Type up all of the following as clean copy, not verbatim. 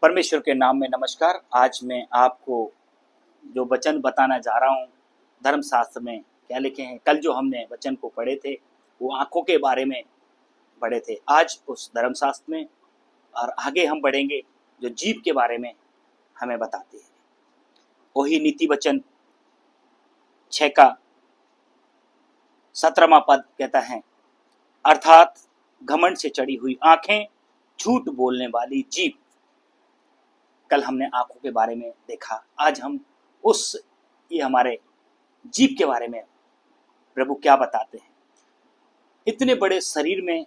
परमेश्वर के नाम में नमस्कार। आज मैं आपको जो वचन बताना जा रहा हूँ, धर्मशास्त्र में क्या लिखे हैं। कल जो हमने वचन को पढ़े थे वो आंखों के बारे में पढ़े थे। आज उस धर्मशास्त्र में और आगे हम बढ़ेंगे जो जीभ के बारे में हमें बताते हैं। वही नीति वचन 6 का 17वां पद कहता है, अर्थात घमंड से चढ़ी हुई आंखें, झूठ बोलने वाली जीभ। कल हमने आंखों के बारे में देखा। आज हम ये हमारे जीभ के बारे में प्रभु क्या बताते हैं। इतने बड़े शरीर में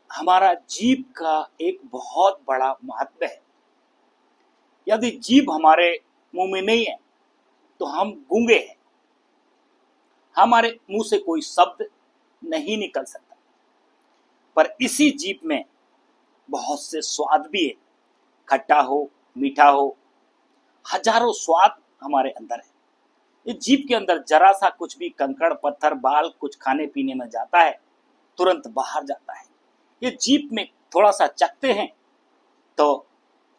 हमारा जीभ का एक बहुत बड़ा महत्व है। यदि जीभ हमारे मुंह में नहीं है तो हम गूंगे हैं, हमारे मुंह से कोई शब्द नहीं निकल सकता। पर इसी जीभ में बहुत से स्वाद भी है, खट्टा हो, मीठा हो, हजारों स्वाद हमारे अंदर है। ये जीभ के अंदर जरा सा कुछ भी कंकड़ पत्थर बाल कुछ खाने पीने में जाता है, तुरंत बाहर जाता है। ये जीभ में थोड़ा सा चखते हैं तो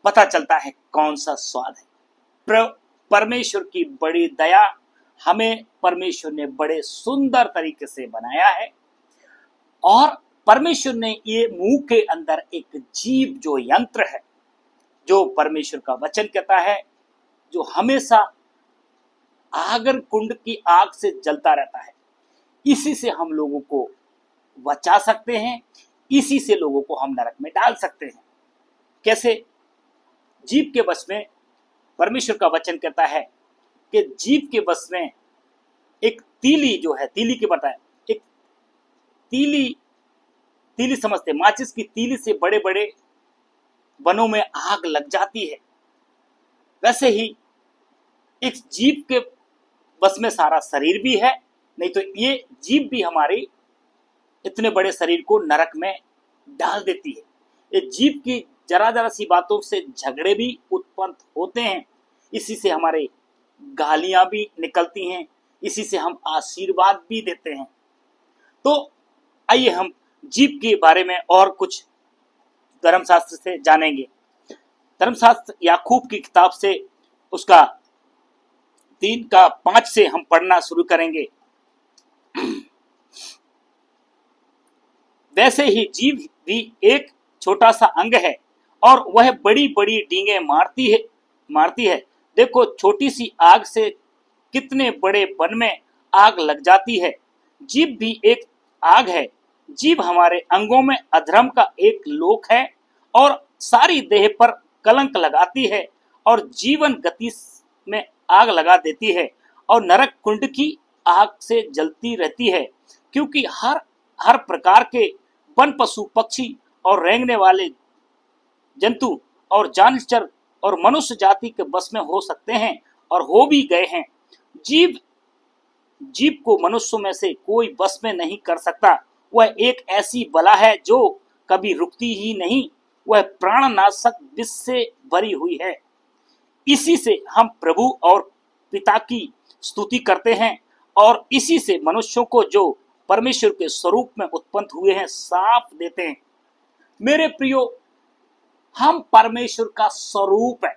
पता चलता है कौन सा स्वाद है। परमेश्वर की बड़ी दया, हमें परमेश्वर ने बड़े सुंदर तरीके से बनाया है और परमेश्वर ने ये मुंह के अंदर एक जीभ जो यंत्र है, जो परमेश्वर का वचन कहता है, जो हमेशा आगर कुंड की आग से जलता रहता है। इसी से हम लोगों को बचा सकते हैं, इसी से लोगों को हम नरक में डाल सकते हैं। कैसे? जीभ के वश में परमेश्वर का वचन कहता है कि जीभ के वश में एक तीली जो है, तीली के बताए, एक तीली समझते, माचिस की तीली से बड़े बड़े वनों में आग लग जाती है। वैसे ही इस जीभ के बस में सारा शरीर भी है, नहीं तो ये जीभ भी हमारी इतने बड़े शरीर को नरक में डाल देती है। ये जीभ की जरा जरा सी बातों से झगड़े भी उत्पन्न होते हैं, इसी से हमारे गालियां भी निकलती हैं, इसी से हम आशीर्वाद भी देते हैं। तो आइए हम जीभ के बारे में और कुछ धर्मशास्त्र से जानेंगे। धर्मशास्त्र याकूब की किताब से उसका 3 का 5 से हम पढ़ना शुरू करेंगे। वैसे ही जीभ भी एक छोटा सा अंग है और वह बड़ी बड़ी डींगे मारती है। देखो, छोटी सी आग से कितने बड़े वन में आग लग जाती है। जीभ भी एक आग है। जीभ हमारे अंगों में अधर्म का एक लोक है और सारी देह पर कलंक लगाती है और जीवन गति में आग लगा देती है और नरक कुंड की आग से जलती रहती है। क्योंकि हर प्रकार के वन पशु पक्षी और रेंगने वाले जंतु और जानवर और मनुष्य जाति के बस में हो सकते हैं और हो भी गए हैं। जीभ को मनुष्यों में से कोई बस में नहीं कर सकता। वह एक ऐसी बला है जो कभी रुकती ही नहीं। वह प्राणनाशक विष से भरी हुई है। इसी से हम प्रभु और पिता की स्तुति करते हैं और इसी से मनुष्यों को जो परमेश्वर के स्वरूप में उत्पन्न हुए हैं साफ देते हैं। मेरे प्रियो, हम परमेश्वर का स्वरूप है।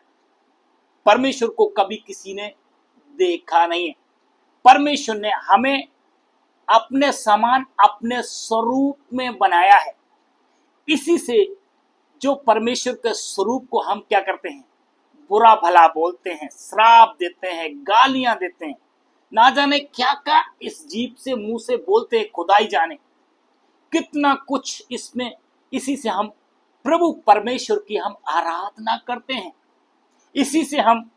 परमेश्वर को कभी किसी ने देखा नहीं है। परमेश्वर ने हमें अपने समान अपने स्वरूप में बनाया है। इसी से जो परमेश्वर के स्वरूप को हम क्या करते हैं, बुरा भला बोलते हैं, श्राप देते हैं, गालियां देते हैं, ना जाने क्या क्या इस जीभ से मुंह से बोलते हैं, खुदाई जाने कितना कुछ इसमें। इसी से हम प्रभु परमेश्वर की हम आराधना करते हैं। इसी से हम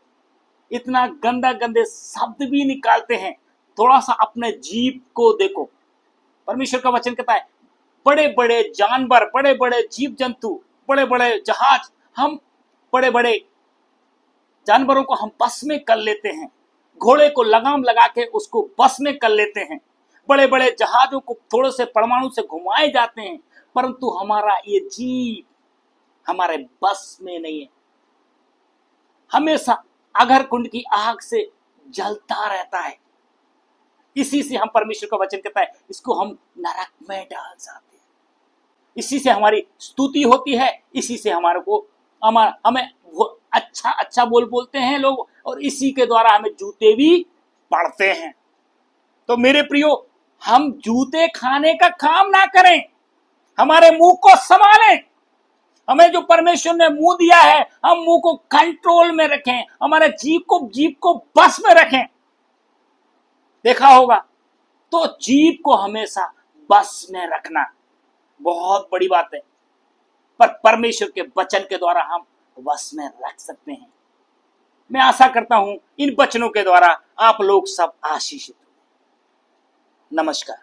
इतना गंदे शब्द भी निकालते हैं। थोड़ा सा अपने जीभ को देखो। परमेश्वर का वचन कहता है, बड़े बड़े जानवर, बड़े बड़े जीव जंतु, बड़े बड़े जहाज, हम बड़े बड़े जानवरों को हम बस में कर लेते हैं। घोड़े को लगाम लगा के उसको बस में कर लेते हैं। बड़े बड़े जहाजों को थोड़े से परमाणु से घुमाए जाते हैं, परंतु हमारा ये जीव हमारे बस में नहीं है। हमेशा अगर कुंड की आग से जलता रहता है। इसी से हम परमेश्वर का वचन कहता है, इसको हम नरक में डाल जाते हैं। इसी से हमारी स्तुति होती है, इसी से हमारे को हमें अच्छा अच्छा बोलते हैं लोग, और इसी के द्वारा हमें जूते भी पड़ते हैं। तो मेरे प्रियो, हम जूते खाने का काम ना करें, हमारे मुंह को संभालें। हमें जो परमेश्वर ने मुंह दिया है, हम मुंह को कंट्रोल में रखें, हमारे जीभ को बस में रखें। देखा होगा, तो जीभ को हमेशा बस में रखना बहुत बड़ी बात है, पर परमेश्वर के वचन के द्वारा हम वश में रख सकते हैं। मैं आशा करता हूं इन वचनों के द्वारा आप लोग सब आशीषित हो। नमस्कार।